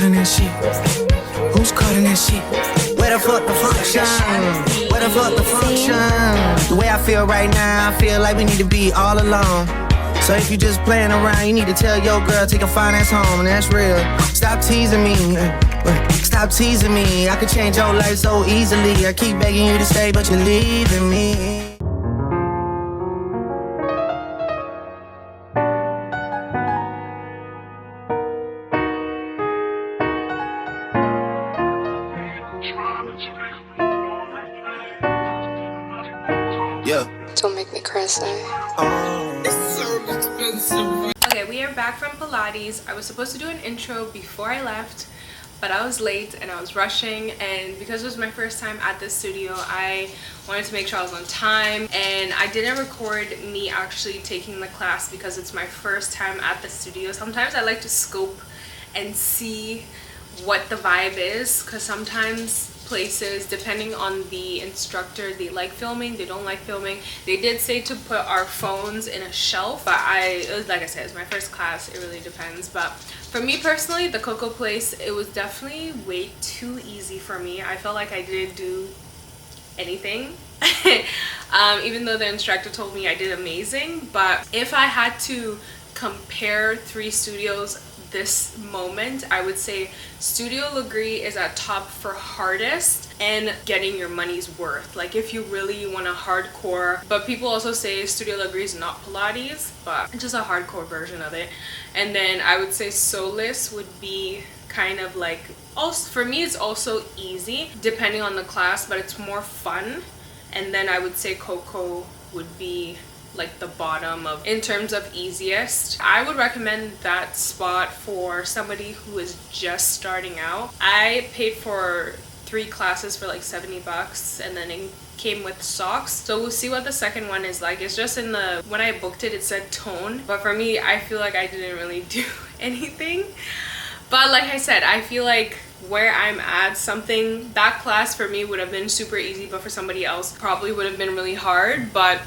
in that shit? Who's caught in that shit? Where the fuck the function? Where the fuck the function? The way I feel right now, I feel like we need to be all alone. So if you just playing around, you need to tell your girl, take a fine ass home, and that's real. Stop teasing me, stop teasing me. I could change your life so easily. I keep begging you to stay, but you're leaving me. Don't make me cry, say. Okay, we are back from Pilates. I was supposed to do an intro before I left, but I was late and I was rushing, and because it was my first time at the studio, I wanted to make sure I was on time, and I didn't record me actually taking the class because it's my first time at the studio. Sometimes I like to scope and see what the vibe is, because sometimes places, depending on the instructor, they like filming, they don't like filming. They did say to put our phones in a shelf, but it was, like I said, it's my first class, it really depends. But for me personally, the Coco place, it was definitely way too easy for me. I felt like I didn't do anything. Even though the instructor told me I did amazing. But if I had to compare three studios this moment, I would say Studio Legree is at top for hardest and getting your money's worth. Like if you really want a hardcore, but people also say Studio Legree is not Pilates, but just a hardcore version of it. And then I would say Solace would be kind of like, also for me it's also easy depending on the class, but it's more fun. And then I would say Coco would be like the bottom of in terms of easiest. I would recommend that spot for somebody who is just starting out. I paid for 3 classes for like 70 bucks, and then it came with socks, so we'll see what the second one is like. It's just in the, when I booked it, it said tone, but for me, I feel like I didn't really do anything. But like I said, I feel like where I'm at, something that class for me would have been super easy, but for somebody else probably would have been really hard. But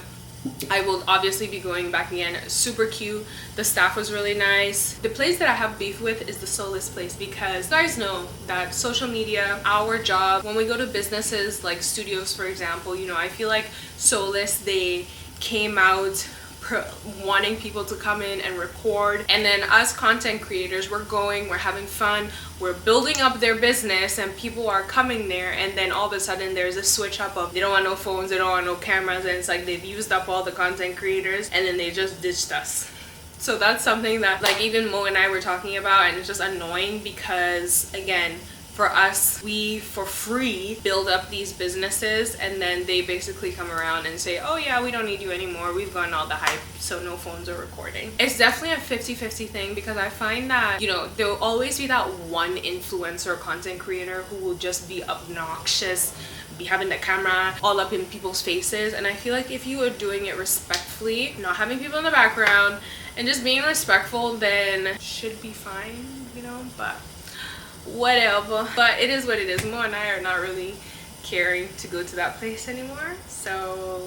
I will obviously be going back again. Super cute. The staff was really nice. The place that I have beef with is the Solace place, because you guys know that social media, our job, when we go to businesses like studios, for example, you know, I feel like Solace, they came out wanting people to come in and record, and then us content creators, we're having fun, we're building up their business, and people are coming there, and then all of a sudden there's a switch up of they don't want no phones, they don't want no cameras, and it's like they've used up all the content creators and then they just ditched us. So that's something that like even Mo and I were talking about, and it's just annoying because again, for us, we for free build up these businesses, and then they basically come around and say, oh yeah, we don't need you anymore, we've gotten all the hype, so no phones are recording. It's definitely a 50-50 thing, because I find that, you know, there will always be that one influencer or content creator who will just be obnoxious, be having the camera all up in people's faces, and I feel like if you are doing it respectfully, not having people in the background, and just being respectful, then should be fine, you know. But whatever, but it is what it is. Mo and I are not really caring to go to that place anymore, so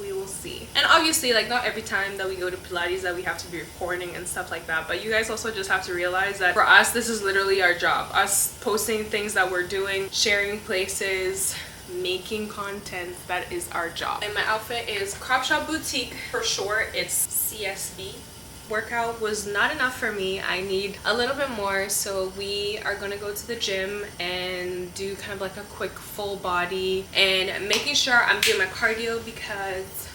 we will see. And obviously, like, not every time that we go to Pilates that we have to be recording and stuff like that, but you guys also just have to realize that for us, this is literally our job, us posting things that we're doing, sharing places, making content. That is our job. And my outfit is Crop Shop Boutique. For short, it's CSB. Workout was not enough for me. I need a little bit more, so we are gonna go to the gym and do kind of like a quick full body, and making sure I'm doing my cardio because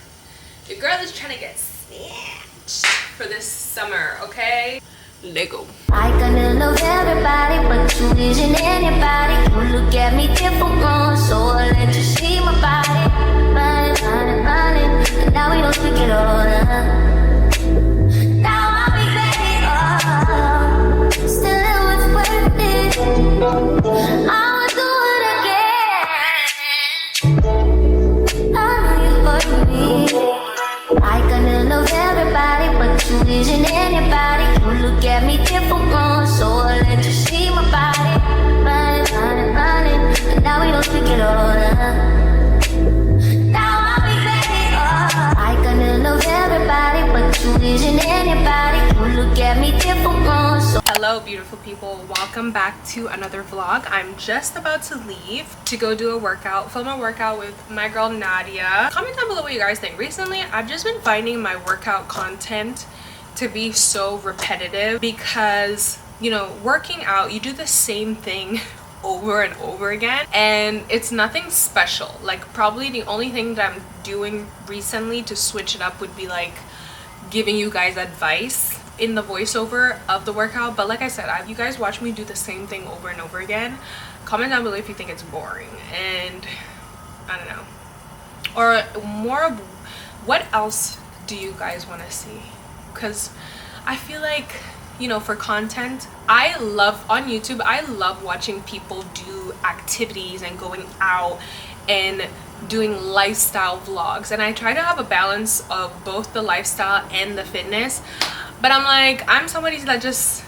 your girl is trying to get snatched for this summer, okay? Lego. I kinda love everybody, but you vision in your body. You look at me different, so I let you see my body. And now we don't speak at all. Now I'll be begging, still it was worth it. I would do it again. I know you hurt me. I kinda love everybody, but you vision in your body. You look at me different, so I let you see my body. And now we don't speak at all. Now I'll be begging, I kinda love everybody, Hello beautiful people, welcome back to another vlog. I'm just about to leave to go do a workout, film a workout with my girl Nadia. Comment down below what you guys think. Recently I've just been finding my workout content to be so repetitive because, you know, working out, you do the same thing over and over again and it's nothing special. Like probably the only thing that I'm doing recently to switch it up would be like giving you guys advice in the voiceover of the workout. But like I said, you guys watch me do the same thing over and over again. Comment down below if you think it's boring, and I don't know, or more of what else do you guys want to see, because I feel like, you know, for content, I love on YouTube, I love watching people do activities and going out and doing lifestyle vlogs, and I try to have a balance of both the lifestyle and the fitness. But I'm like, I'm somebody that just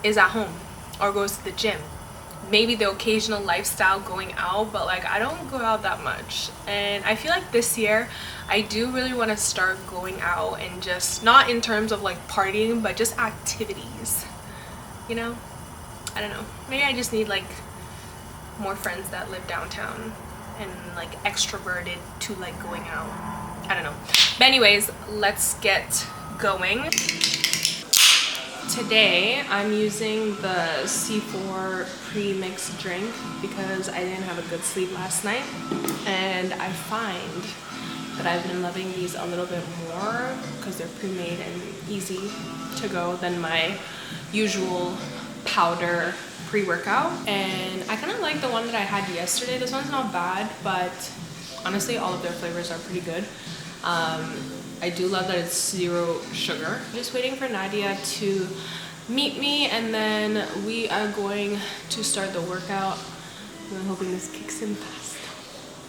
is at home or goes to the gym, maybe the occasional lifestyle going out, but like I don't go out that much. And I feel like this year I do really want to start going out, and just not in terms of like partying, but just activities, you know. I don't know, maybe I just need like more friends that live downtown and like extroverted to like going out. I don't know, but anyways, let's get going. Today I'm using the C4 pre-mixed drink because I didn't have a good sleep last night, and I find that I've been loving these a little bit more because they're pre-made and easy to go than my usual powder pre-workout. And I kind of like the one that I had yesterday. This one's not bad, but honestly all of their flavors are pretty good. I do love that it's 0 sugar. I'm just waiting for Nadia to meet me, and then we are going to start the workout. I'm hoping this kicks in fast.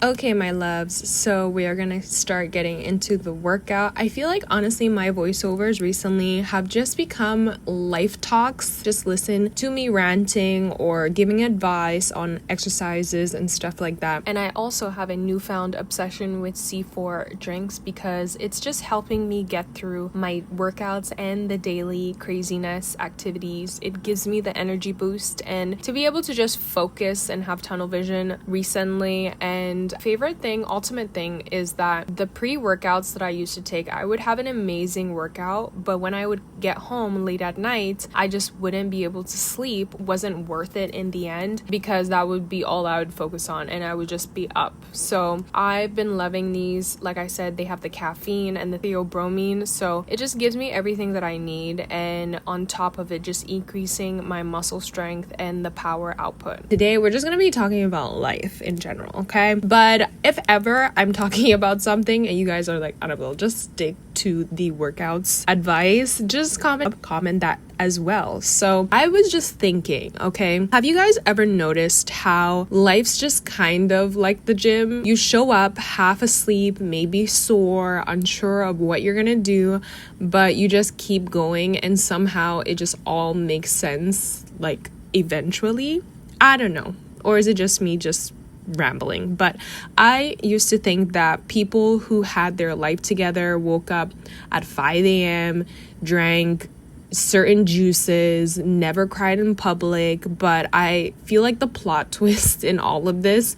Okay, my loves, so we are gonna start getting into the workout. I feel like honestly my voiceovers recently have just become life talks. Just listen to me ranting or giving advice on exercises and stuff like that. And I also have a newfound obsession with C4 drinks because it's just helping me get through my workouts and the daily craziness activities. It gives me the energy boost and to be able to just focus and have tunnel vision recently. And favorite thing, ultimate thing, is that the pre-workouts that I used to take, I would have an amazing workout, but when I would get home late at night, I just wouldn't be able to sleep. Wasn't worth it in the end because that would be all I would focus on and I would just be up. So I've been loving these. Like I said, they have the caffeine and the theobromine, so it just gives me everything that I need, and on top of it, just increasing my muscle strength and the power output. Today we're just gonna be talking about life in general, okay? But if ever I'm talking about something and you guys are like, Annabelle, just stick to the workouts advice, just comment that as well. So I was just thinking, okay, have you guys ever noticed how life's just kind of like the gym? You show up half asleep, maybe sore, unsure of what you're gonna do, but you just keep going and somehow it just all makes sense, like eventually. I don't know, or is it just me just rambling? But I used to think that people who had their life together, woke up at 5 a.m., drank certain juices, never cried in public. But I feel like the plot twist in all of this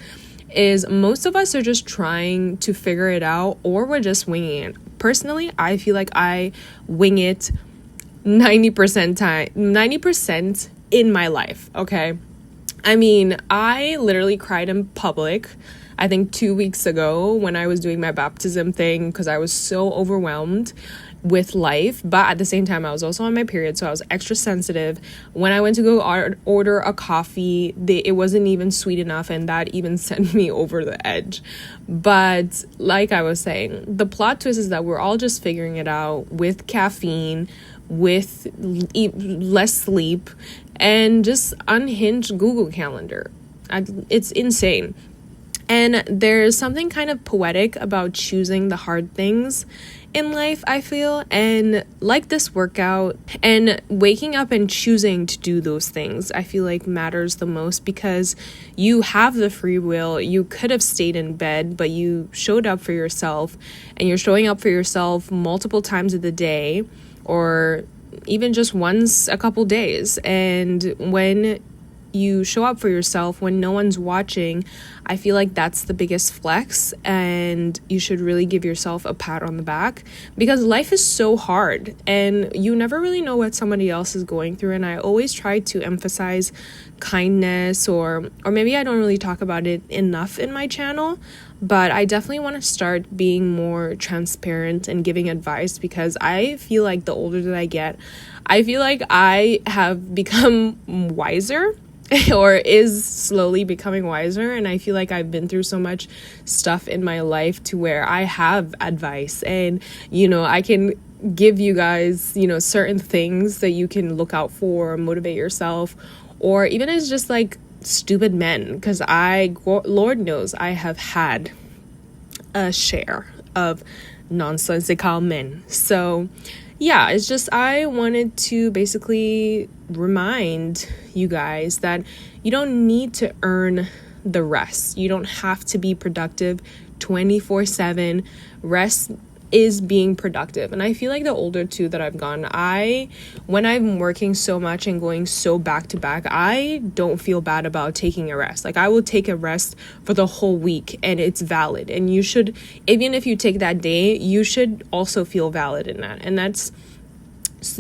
is most of us are just trying to figure it out, or we're just winging it. Personally, I feel like I wing it 90% in my life, okay? I mean, I literally cried in public, I think 2 weeks ago when I was doing my baptism thing because I was so overwhelmed with life. But at the same time, I was also on my period, so I was extra sensitive. When I went to go order a coffee, it wasn't even sweet enough, and that even sent me over the edge. But like I was saying, the plot twist is that we're all just figuring it out with caffeine, with less sleep, and just unhinged Google Calendar. It's insane. And there's something kind of poetic about choosing the hard things in life, I feel. And like this workout and waking up and choosing to do those things, I feel like matters the most because you have the free will. You could have stayed in bed, but you showed up for yourself, and you're showing up for yourself multiple times of the day, or even just once a couple days. And when you show up for yourself when no one's watching, I feel like that's the biggest flex, and you should really give yourself a pat on the back, because life is so hard and you never really know what somebody else is going through. And I always try to emphasize kindness, or maybe I don't really talk about it enough in my channel, but I definitely want to start being more transparent and giving advice, because I feel like the older that I get, I feel like I have become wiser or is slowly becoming wiser. And I feel like I've been through so much stuff in my life to where I have advice, and, you know, I can give you guys, you know, certain things that you can look out for, motivate yourself, or even as just like stupid men, because Lord knows I have had a share of nonsensical men. So yeah, it's just, I wanted to basically remind you guys that you don't need to earn the rest. You don't have to be productive 24/7. Rest is being productive. And I feel like the older too that I've gone, when I'm working so much and going so back to back, I don't feel bad about taking a rest. Like, I will take a rest for the whole week, and it's valid. And you should, even if you take that day, you should also feel valid in that. And that's,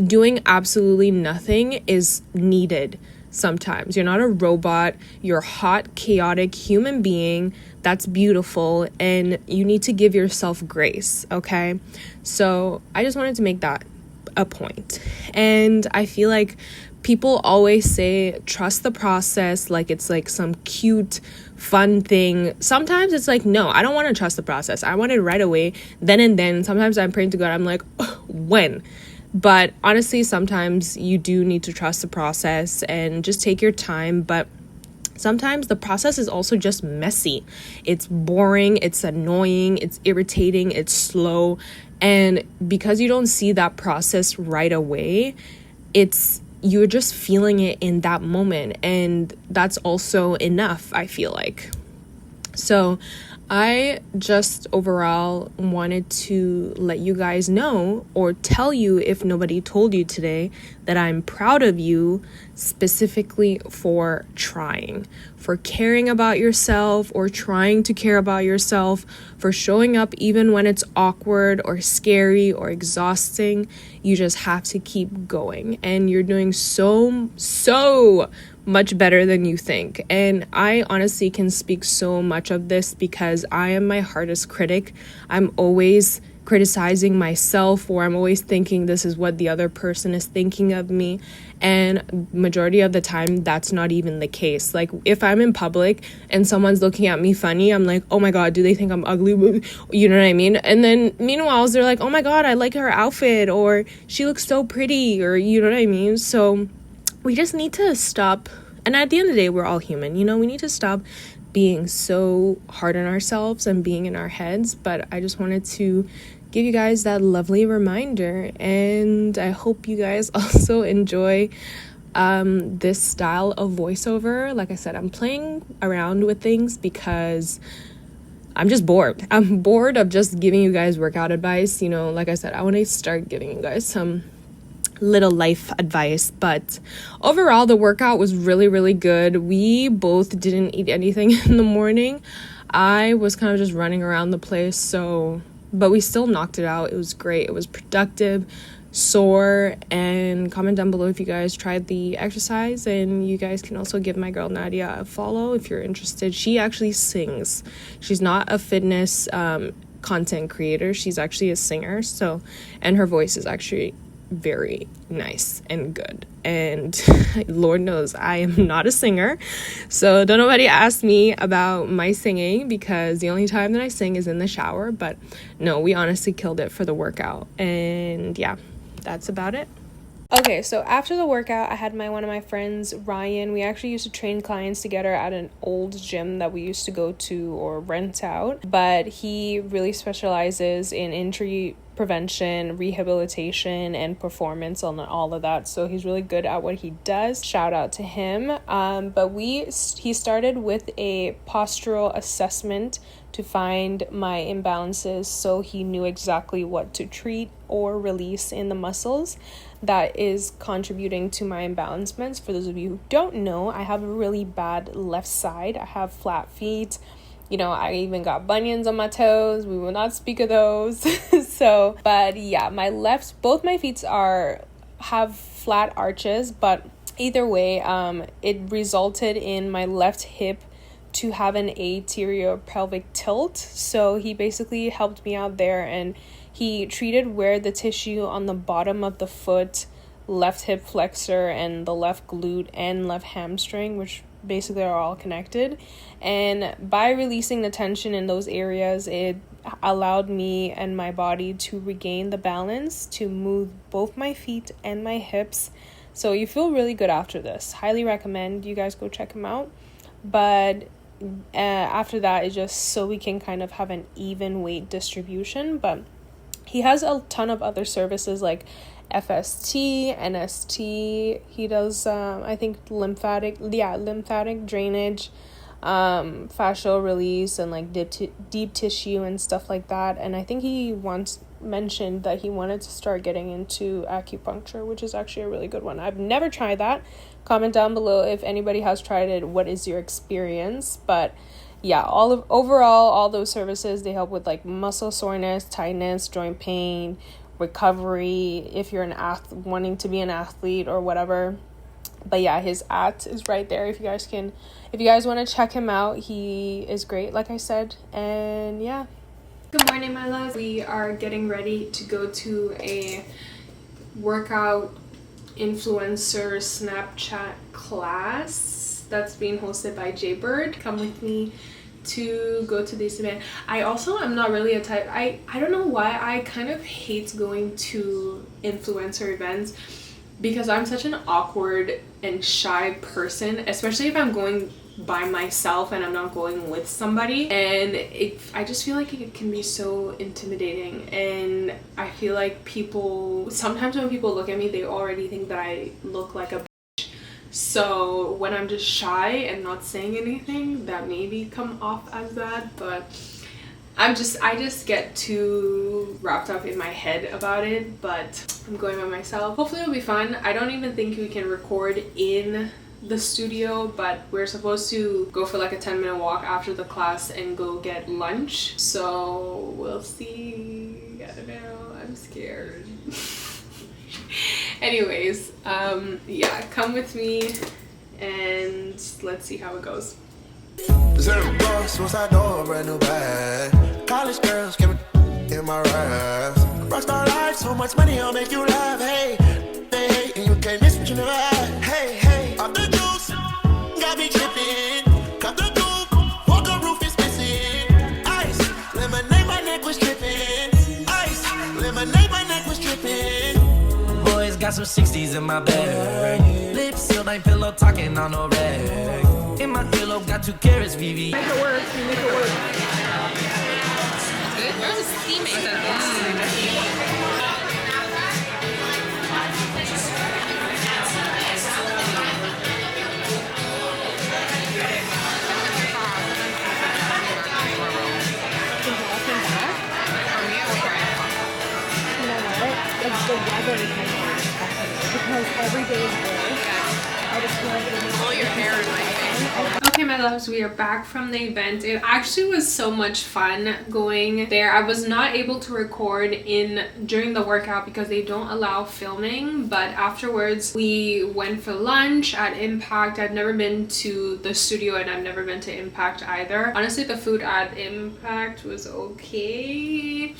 doing absolutely nothing is needed sometimes. You're not a robot. You're a hot, chaotic human being that's beautiful, and you need to give yourself grace, okay? So I just wanted to make that a point. And I feel like people always say trust the process, like it's like some cute fun thing. Sometimes it's like, no, I don't want to trust the process. I want it right away, then and then. Sometimes I'm praying to God, I'm like, when? But honestly, sometimes you do need to trust the process and just take your time. But sometimes the process is also just messy. It's boring, it's annoying, it's irritating, it's slow. And because you don't see that process right away, you're just feeling it in that moment. And that's also enough, I feel like. So I just overall wanted to let you guys know, or tell you if nobody told you today, that I'm proud of you specifically for trying, for caring about yourself, or trying to care about yourself, for showing up even when it's awkward or scary or exhausting. You just have to keep going, and you're doing so much better than you think. And I honestly can speak so much of this because I am my hardest critic. I'm always criticizing myself, or I'm always thinking this is what the other person is thinking of me. And majority of the time, that's not even the case. Like, if I'm in public and someone's looking at me funny, I'm like, oh my God, do they think I'm ugly? You know what I mean? And then meanwhile, they're like, oh my God, I like her outfit, or she looks so pretty, or you know what I mean? So we just need to stop. And at the end of the day, we're all human. You know, we need to stop being so hard on ourselves and being in our heads. But I just wanted to give you guys that lovely reminder, and I hope you guys also enjoy this style of voiceover. Like I said, I'm playing around with things because I'm just bored. I'm bored of just giving you guys workout advice. You know, like I said, I want to start giving you guys some little life advice. But overall, the workout was really, really good. We both didn't eat anything in the morning. I was kind of just running around the place, but we still knocked it out. It was great. It was productive, sore. And comment down below if you guys tried the exercise. And you guys can also give my girl Nadia a follow if you're interested. She actually sings. She's not a fitness content creator. She's actually a singer. And her voice is actually very nice and good. And Lord knows I am not a singer, so don't nobody ask me about my singing, because the only time that I sing is in the shower. But no, we honestly killed it for the workout. And yeah, that's about it. Okay, so after the workout, I had one of my friends, Ryan. We actually used to train clients together at an old gym that we used to go to or rent out. But he really specializes in injury prevention, rehabilitation, and performance on all of that. So he's really good at what he does. Shout out to him. But he started with a postural assessment to find my imbalances, so he knew exactly what to treat or release in the muscles that is contributing to my imbalancements. For those of you who don't know, I have a really bad left side. I have flat feet. You know, I even got bunions on my toes. We will not speak of those. So, but yeah, both my feet have flat arches, but either way, it resulted in my left hip to have an anterior pelvic tilt. So he basically helped me out there, and he treated where the tissue on the bottom of the foot, left hip flexor, and the left glute and left hamstring, which basically are all connected. And by releasing the tension in those areas, it allowed me and my body to regain the balance, to move both my feet and my hips. So you feel really good after this. Highly recommend you guys go check him out. But after that, it's just so we can kind of have an even weight distribution. But he has a ton of other services like FST, NST. He does I think lymphatic drainage, fascial release, and like deep tissue and stuff like that. And I think he once mentioned that he wanted to start getting into acupuncture, which is actually a really good one. I've never tried that. Comment down below if anybody has tried it. What is your experience? But yeah, overall all those services, they help with like muscle soreness, tightness, joint pain, recovery, if you're wanting to be an athlete or whatever. But yeah, his is right there if you guys want to check him out. He is great, like I said. And yeah, good morning, my loves. We are getting ready to go to a workout influencer Snapchat class that's being hosted by Jaybird. Come with me to go to this event. I also am not really a type, I don't know why I kind of hate going to influencer events, because I'm such an awkward and shy person, especially if I'm going by myself and I'm not going with somebody. And I just feel like it can be so intimidating, and I feel like sometimes when people look at me, they already think that I look like a bitch. So when I'm just shy and not saying anything, that maybe come off as that, but I just get too wrapped up in my head about it. But I'm going by myself. Hopefully it'll be fun. I don't even think we can record in the studio, but we're supposed to go for like a 10-minute walk after the class and go get lunch, so we'll see. I don't know, I'm scared. Anyways, yeah, come with me and let's see how it goes. Zero door, suicide door, brand new bag. College girls give it in my raps. Rockstar life, so much money, I'll make you laugh. Hey, hey, and you can't miss what you never had. Hey, hey, off the juice, got me tripping. Cut the coupe, walker roof is missing. Ice, lemonade, my neck was dripping. Ice, lemonade, my neck was dripping. Boys got some 60s in my bag. Lips sealed, ain't pillow talking on no rag. In my earlobe, got 2 carrots, VV. Make it work, you make it work. Good, where's the steaming? The weather is because every day is good. I just feel like pull your hair in my face. Okay, my loves, we are back from the event. It actually was so much fun going there. I was not able to record during the workout because they don't allow filming, but afterwards we went for lunch at Impact. I've never been to the studio and I've never been to Impact either. Honestly, the food at Impact was okay.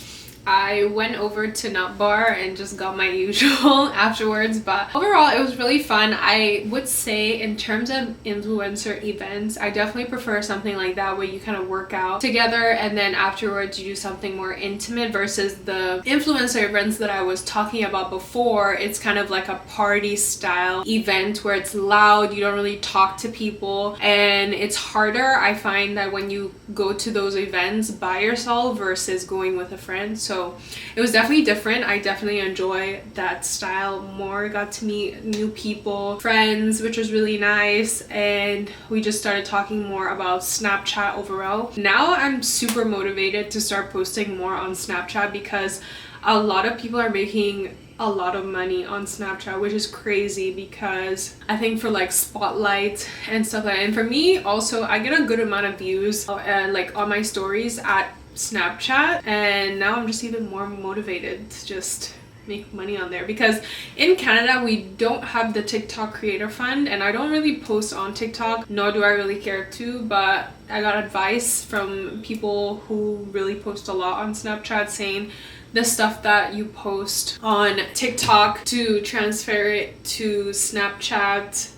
I went over to Nut Bar and just got my usual afterwards, but overall it was really fun. I would say in terms of influencer events, I definitely prefer something like that where you kind of work out together and then afterwards you do something more intimate, versus the influencer events that I was talking about before. It's kind of like a party style event where it's loud, you don't really talk to people, and it's harder, I find, that when you go to those events by yourself versus going with a friend. So So it was definitely different. I definitely enjoy that style more. Got to meet new people, friends, which was really nice, and we just started talking more about Snapchat overall. Now I'm super motivated to start posting more on Snapchat because a lot of people are making a lot of money on Snapchat, which is crazy because I think for like spotlight and stuff like that, and for me also, I get a good amount of views like on my stories at Snapchat, and now I'm just even more motivated to just make money on there because in Canada we don't have the TikTok creator fund, and I don't really post on TikTok, nor do I really care to, but I got advice from people who really post a lot on Snapchat saying the stuff that you post on TikTok to transfer it to Snapchat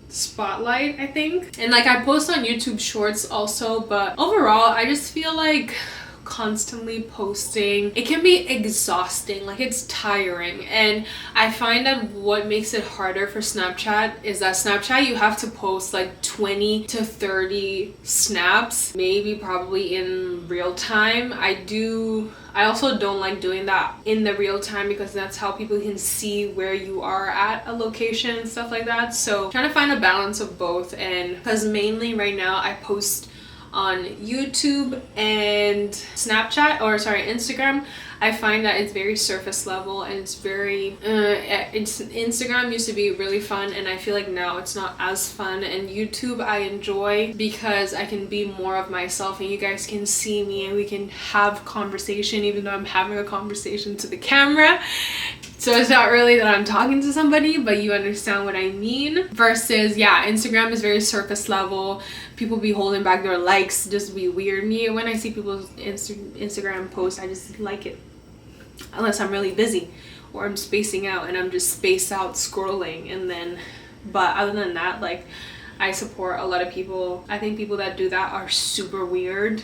Spotlight, I think. And like I post on YouTube Shorts also, but overall I just feel like constantly posting, it can be exhausting, like it's tiring. And I find that what makes it harder for Snapchat is that Snapchat you have to post like 20 to 30 snaps, maybe probably in real time. I also don't like doing that in the real time because that's how people can see where you are at a location and stuff like that. So trying to find a balance of both, and because mainly right now I post on YouTube and Instagram, I find that it's very surface level, and it's very Instagram used to be really fun, and I feel like now it's not as fun. And YouTube I enjoy because I can be more of myself and you guys can see me and we can have conversation, even though I'm having a conversation to the camera. So it's not really that I'm talking to somebody, but you understand what I mean. Versus, yeah, Instagram is very surface level. People be holding back their likes, just be weird. Me, when I see people's Instagram posts, I just like it. Unless I'm really busy or I'm spacing out and I'm just spaced out scrolling. And then, but other than that, like, I support a lot of people. I think people that do that are super weird.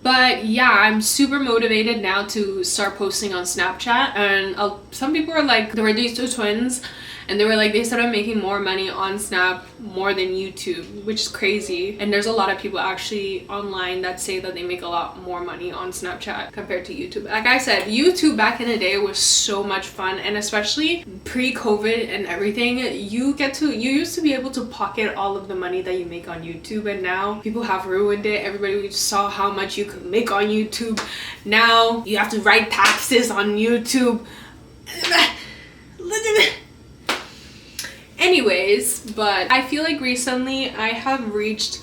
But yeah, I'm super motivated now to start posting on Snapchat. And some people are like, there were these two twins and they were like, they started making more money on Snap more than YouTube, which is crazy. And there's a lot of people actually online that say that they make a lot more money on Snapchat compared to YouTube. Like I said, YouTube back in the day was so much fun, and especially pre-COVID and everything, you used to be able to pocket all of the money that you make on YouTube, and now people have ruined it. Everybody saw how much you could make on YouTube. Now you have to write taxes on YouTube. Anyways, but I feel like recently I have reached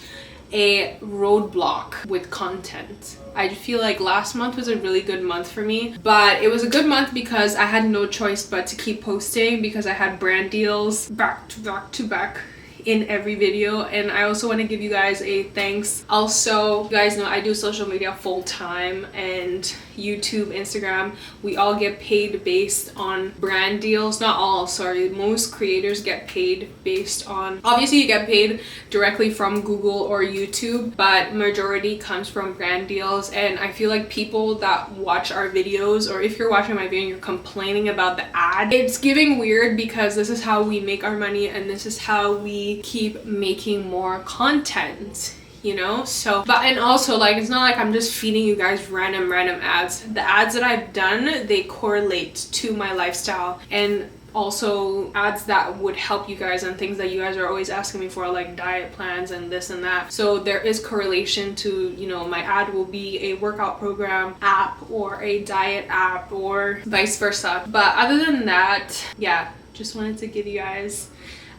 a roadblock with content. I feel like last month was a really good month for me, but it was a good month because I had no choice but to keep posting because I had brand deals back to back in every video. And I also want to give you guys a thanks. Also, you guys know I do social media full time, and YouTube, Instagram, we all get paid based on brand deals. Not all, sorry, most creators get paid based on, obviously you get paid directly from Google or YouTube, but majority comes from brand deals. And I feel like people that watch our videos, or if you're watching my video and you're complaining about the ad, it's giving weird because this is how we make our money and this is how we keep making more content, you know. So but, and also, like, it's not like I'm just feeding you guys random ads. The ads that I've done, they correlate to my lifestyle, and also ads that would help you guys on things that you guys are always asking me for, like diet plans and this and that. So there is correlation to, you know, my ad will be a workout program app or a diet app or vice versa. But other than that, yeah, just wanted to give you guys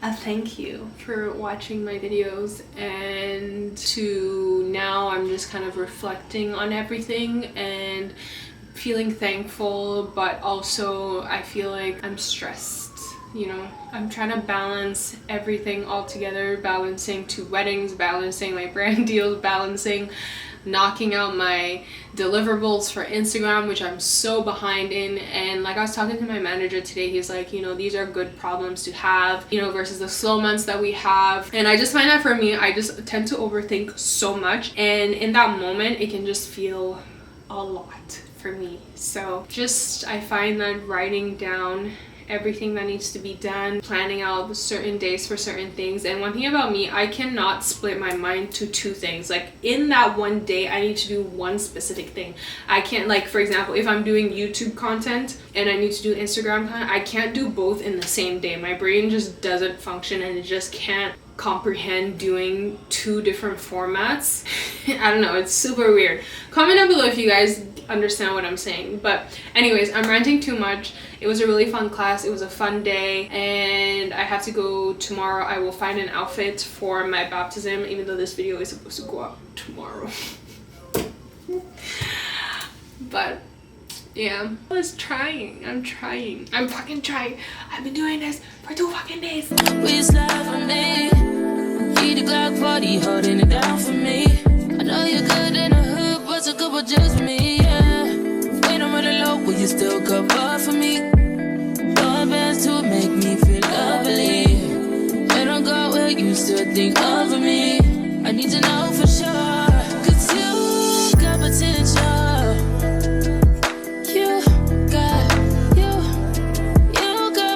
a thank you for watching my videos, and to now I'm just kind of reflecting on everything and feeling thankful, but also I feel like I'm stressed, you know. I'm trying to balance everything all together, balancing 2 weddings, balancing my brand deals, balancing knocking out my deliverables for Instagram, which I'm so behind in. And like I was talking to my manager today, he's like, you know, these are good problems to have, you know, versus the slow months that we have. And I just find that for me, I just tend to overthink so much, and in that moment it can just feel a lot for me. So just, I find that writing down everything that needs to be done, planning out certain days for certain things. And one thing about me, I cannot split my mind to two things. Like in that one day, I need to do one specific thing. I can't, like for example, if I'm doing YouTube content and I need to do Instagram content, I can't do both in the same day. My brain just doesn't function and it just can't comprehend doing two different formats. I don't know, it's super weird. Comment down below if you guys understand what I'm saying. But anyways, I'm ranting too much. It was a really fun class. It was a fun day, and I have to go tomorrow. I will find an outfit for my baptism, even though this video is supposed to go out tomorrow. But yeah, I was trying. I'm fucking trying. I've been doing this for 2 fucking days. Keep the Glock party holding it down for me. I know you're good in the hood, but so good with just me, yeah. When I'm running low, will you still cover for me? Your best to make me feel lovely. When I go where you still think of me. I need to know for sure, 'cause you got potential. You got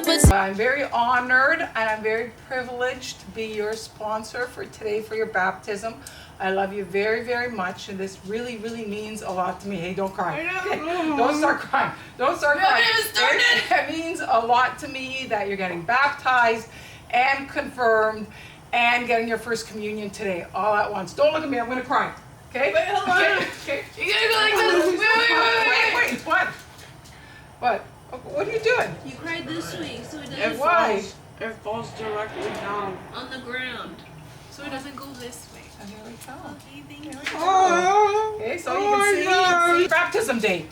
potential. I'm very honored and I'm very privileged to be your sponsor for today for your baptism. I love you very, very much, and this really, really means a lot to me. Hey, don't cry. Okay? Don't start crying. Don't start crying. It means a lot to me that you're getting baptized and confirmed and getting your first communion today, all at once. Don't look at me. I'm going to cry. Okay? Wait, hold on. Okay. You gotta go like this. Wait. What? What? What are you doing? You cried this way, so it doesn't And why? It falls directly down On the ground, so it doesn't go this way. And here we go. Okay, thank you. Okay, so you can see baptism day.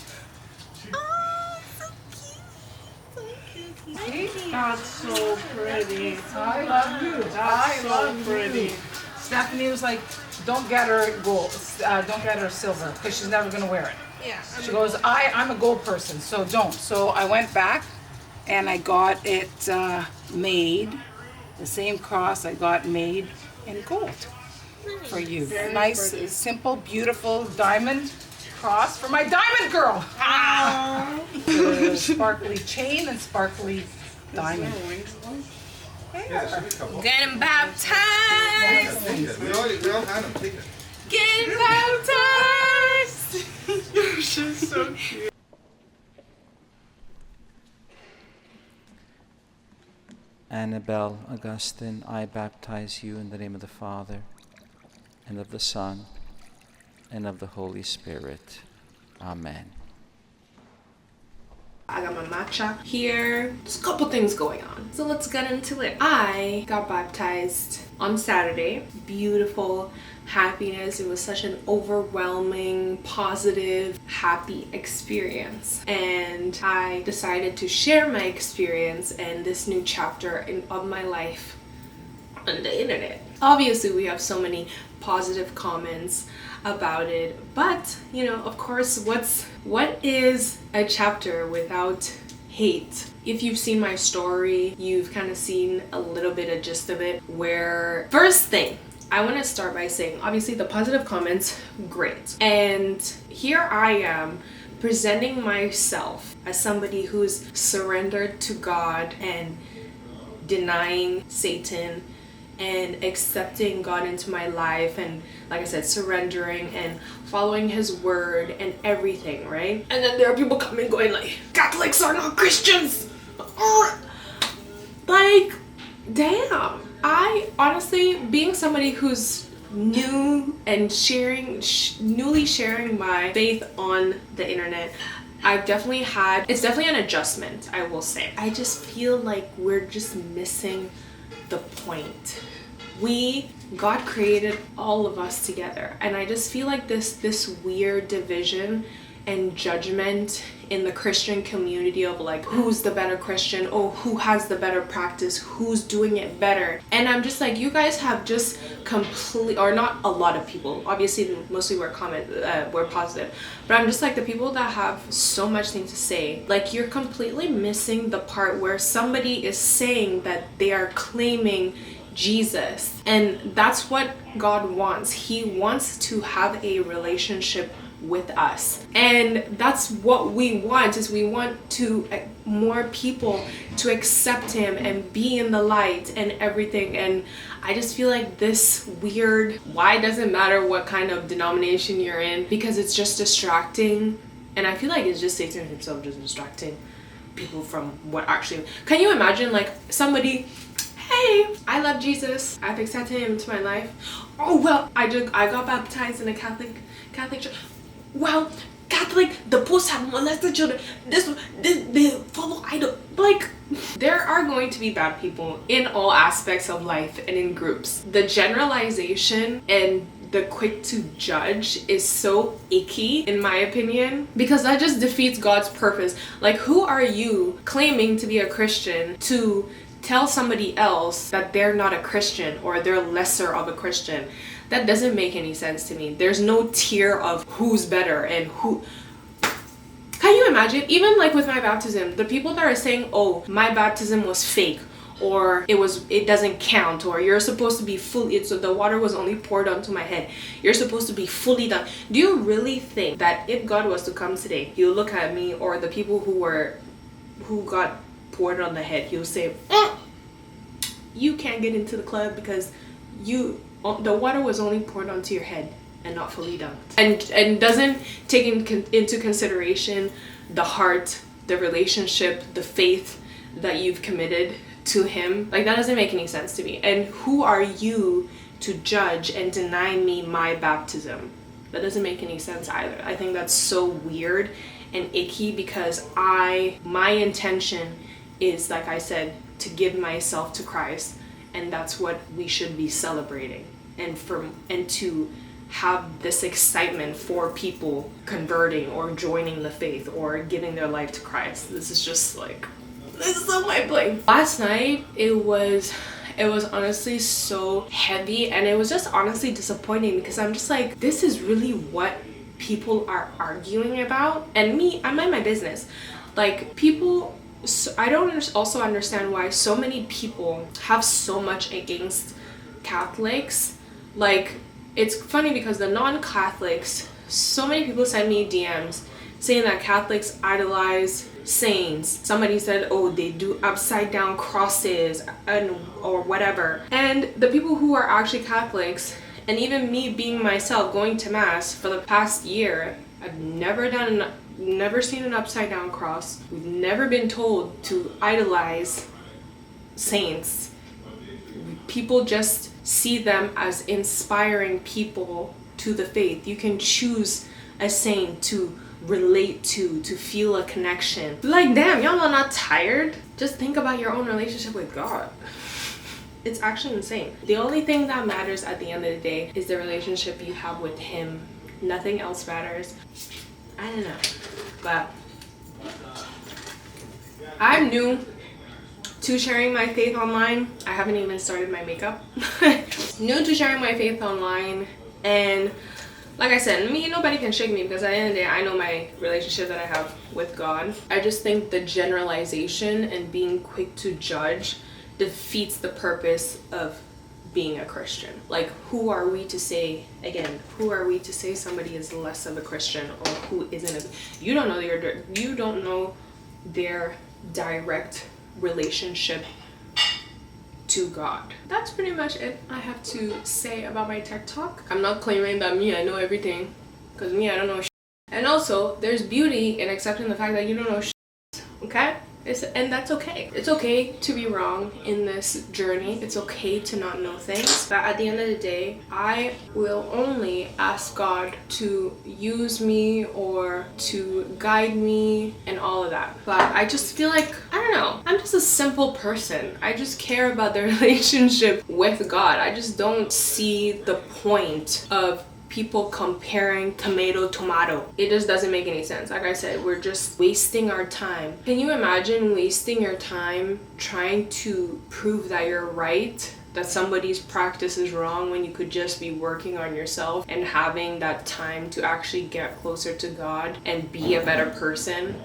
Oh, so cute. See? That's so pretty. I love you. That's I so love pretty. you. Stephanie was like, don't get her gold, don't get her silver, because she's never gonna wear it. Yeah. She goes, I'm a gold person, so don't. So I went back and I got it made, the same cross I got made in gold for you. Very Nice, pretty. simple, beautiful diamond cross for my diamond girl. The sparkly chain and sparkly diamond. Getting baptized. We all had them. Take it. Getting baptized. She's so cute. Annabelle Augustine, I baptize you in the name of the Father, and of the Son, and of the Holy Spirit. Amen. I got my matcha here. There's a couple things going on, so let's get into it. I got baptized on Saturday. Beautiful happiness. It was such an overwhelming, positive, happy experience, and I decided to share my experience and this new chapter of my life on the internet. Obviously, we have so many positive comments about it, but you know, of course, what is a chapter without hate? If you've seen my story, you've kind of seen a little bit of gist of it, where first thing I want to start by saying, obviously the positive comments, great, and here I am presenting myself as somebody who's surrendered to God and denying Satan and accepting God into my life, and like I said, surrendering and following his word and everything, right? And then there are people coming going like, Catholics are not Christians. Like, damn. I honestly, being somebody who's new and newly sharing my faith on the internet, it's definitely an adjustment, I will say. I just feel like we're just missing the point. God created all of us together, and I just feel like this weird division and judgment in the Christian community of like, who's the better Christian, oh, who has the better practice, who's doing it better. And I'm just like, you guys have just completely, or not a lot of people, obviously mostly we're positive, but I'm just like, the people that have so much thing to say, like, you're completely missing the part where somebody is saying that they are claiming Jesus, and that's what God wants. He wants to have a relationship with us. And that's what we want, is we want to more people to accept him and be in the light and everything. And I just feel like this weird, why it doesn't matter what kind of denomination you're in, because it's just distracting. And I feel like it's just Satan himself just distracting people from what actually, can you imagine like somebody, hey, I love Jesus, I've accepted him into my life. Oh well, I got baptized in a Catholic church. Well, Catholic, the posts have molested children. They follow idol. Like, there are going to be bad people in all aspects of life and in groups. The generalization and the quick to judge is so icky, in my opinion, because that just defeats God's purpose. Like, who are you claiming to be a Christian to tell somebody else that they're not a Christian or they're lesser of a Christian? That doesn't make any sense to me. There's no tier of who's better and who. Can you imagine? Even like with my baptism, the people that are saying, oh, my baptism was fake, or it doesn't count, or you're supposed to be fully, so the water was only poured onto my head, you're supposed to be fully done. Do you really think that if God was to come today, he'll look at me or the people who got poured on the head, he'll say, you can't get into the club because the water was only poured onto your head and not fully dunked, and doesn't take into consideration the heart, the relationship, the faith that you've committed to him? Like, that doesn't make any sense to me. And who are you to judge and deny me my baptism? That doesn't make any sense either. I think that's so weird and icky, because my intention is, like I said, to give myself to Christ, and that's what we should be celebrating, and to have this excitement for people converting or joining the faith or giving their life to Christ. This is just like, this is so mind-blowing. Last night it was honestly so heavy, and it was just honestly disappointing, because I'm just like, this is really what people are arguing about, and me, I mind my business. Like, people, so I don't also understand why so many people have so much against Catholics. Like, it's funny because the non-Catholics, so many people send me DMs saying that Catholics idolize saints. Somebody said, oh, they do upside down crosses or whatever. And the people who are actually Catholics, and even me being myself going to mass for the past year, I've never seen an upside down cross. We've never been told to idolize saints. People just see them as inspiring people to the faith. You can choose a saint to relate to feel a connection. Like, damn, y'all are not tired? Just think about your own relationship with God. It's actually insane. The only thing that matters at the end of the day is the relationship you have with him. Nothing else matters. I don't know, but I'm new to sharing my faith online. I haven't even started my makeup. New to sharing my faith online, and like I said, nobody can shake me, because at the end of the day, I know my relationship that I have with God. I just think the generalization and being quick to judge defeats the purpose of being a Christian. Like, who are we to say, again, who are we to say somebody is less of a Christian or who isn't? You don't know their direct relationship to God. That's pretty much it I have to say about my tech talk. I'm not claiming that I know everything, because I don't know shit. And also, there's beauty in accepting the fact that you don't know shit, okay? And that's okay. It's okay to be wrong in this journey. It's okay to not know things. But at the end of the day, I will only ask God to use me or to guide me and all of that. But I just feel like, I don't know, I'm just a simple person. I just care about the relationship with God. I just don't see the point of people comparing tomato. It just doesn't make any sense. Like I said, we're just wasting our time. Can you imagine wasting your time trying to prove that you're right, that somebody's practice is wrong, when you could just be working on yourself and having that time to actually get closer to God and be a better person?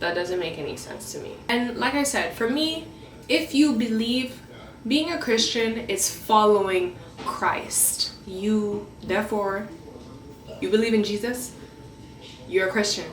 That doesn't make any sense to me. And like I said, for me, if you believe, being a Christian is following Christ. You, therefore, You believe in Jesus? You're a Christian.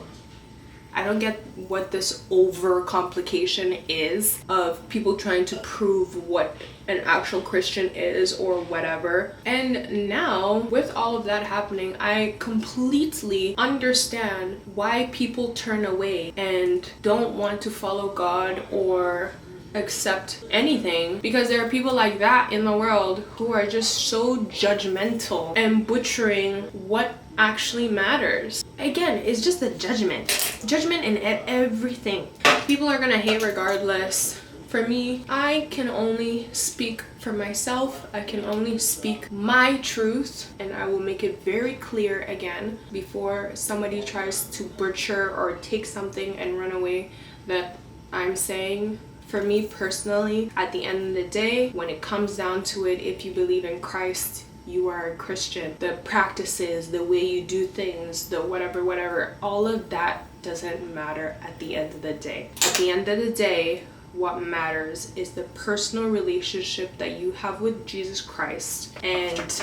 I don't get what this overcomplication is of people trying to prove what an actual Christian is or whatever. And now, with all of that happening, I completely understand why people turn away and don't want to follow God or accept anything, because there are people like that in the world who are just so judgmental and butchering what actually matters. Again, it's just the judgment in everything. People are gonna hate regardless. For me, I can only speak for myself. I can only speak my truth, and I will make it very clear again before somebody tries to butcher or take something and run away that I'm saying. For me personally, at the end of the day, when it comes down to it, if you believe in Christ, you are a Christian. The practices, the way you do things, the whatever, all of that doesn't matter at the end of the day. At the end of the day, what matters is the personal relationship that you have with Jesus Christ and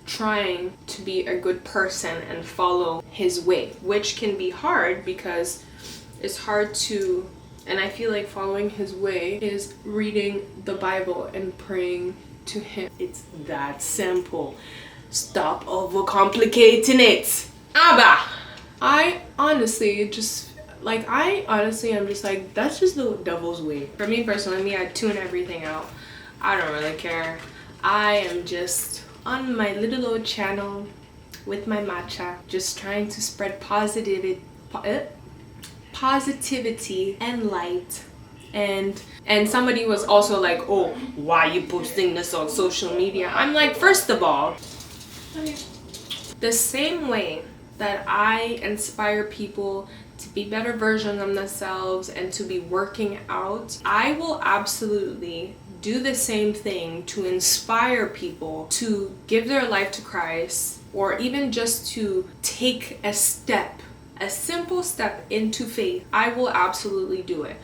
trying to be a good person and follow his way, which can be hard because it's hard to, and I feel like following his way is reading the Bible and praying to him. It's that simple. Stop overcomplicating it. Abba! I honestly am just like, that's just the devil's way. For me personally, I tune everything out. I don't really care. I am just on my little old channel with my matcha, just trying to spread positivity and light. And somebody was also like, oh, why are you posting this on social media? I'm like, first of all, the same way that I inspire people to be better versions of themselves and to be working out, I will absolutely do the same thing to inspire people to give their life to Christ, or even just to take a step, a simple step into faith. I will absolutely do it.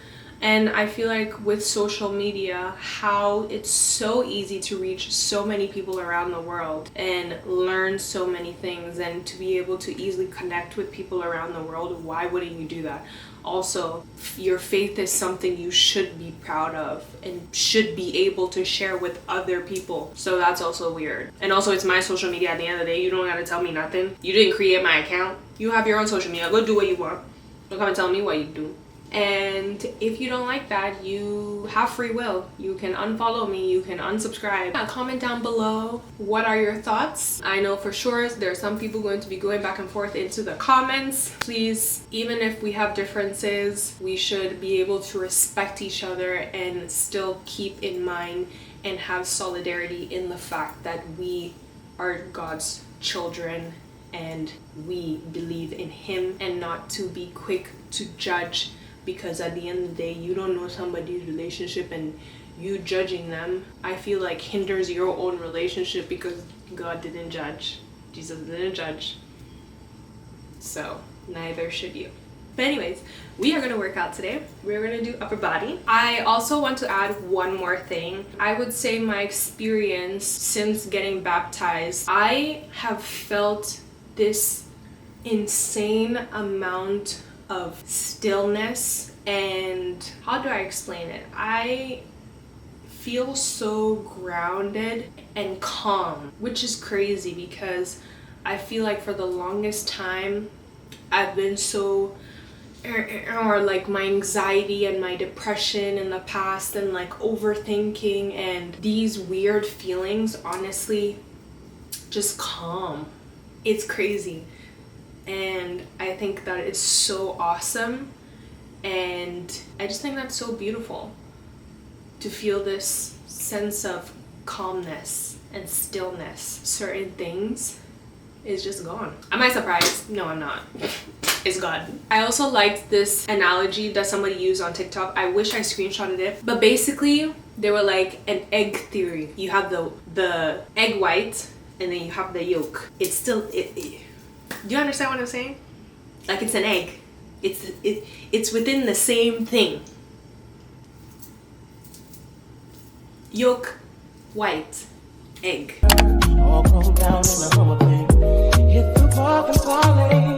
And I feel like with social media, how it's so easy to reach so many people around the world and learn so many things, and to be able to easily connect with people around the world. Why wouldn't you do that? Also, your faith is something you should be proud of and should be able to share with other people. So that's also weird. And also, it's my social media at the end of the day. You don't gotta tell me nothing. You didn't create my account. You have your own social media. Go do what you want. Don't come and tell me what you do. And if you don't like that, you have free will. You can unfollow me, you can unsubscribe. Comment down below, what are your thoughts? I know for sure there are some people going to be going back and forth into the comments. Please, even if we have differences, we should be able to respect each other and still keep in mind and have solidarity in the fact that we are God's children and we believe in him, and not to be quick to judge, because at the end of the day, you don't know somebody's relationship, and you judging them, I feel like, hinders your own relationship, because God didn't judge. Jesus didn't judge. So neither should you. But anyways, we are going to work out today. We're going to do upper body. I also want to add one more thing. I would say my experience since getting baptized, I have felt this insane amount of stillness, and how do I explain it? I feel so grounded and calm, which is crazy because I feel like for the longest time I've been so, or like my anxiety and my depression in the past, and like overthinking and these weird feelings, honestly, just calm. It's crazy. And I think that is so awesome, and I just think that's so beautiful to feel this sense of calmness and stillness. Certain things is just gone. Am I surprised? No, I'm not. It's God. I also liked this analogy that somebody used on TikTok. I wish I screenshotted it, but basically they were like an egg theory. You have the egg white, and then you have the yolk. It's still do you understand what I'm saying? Like, it's an egg. It's within the same thing. Yolk, white, egg. All down in the walking quality.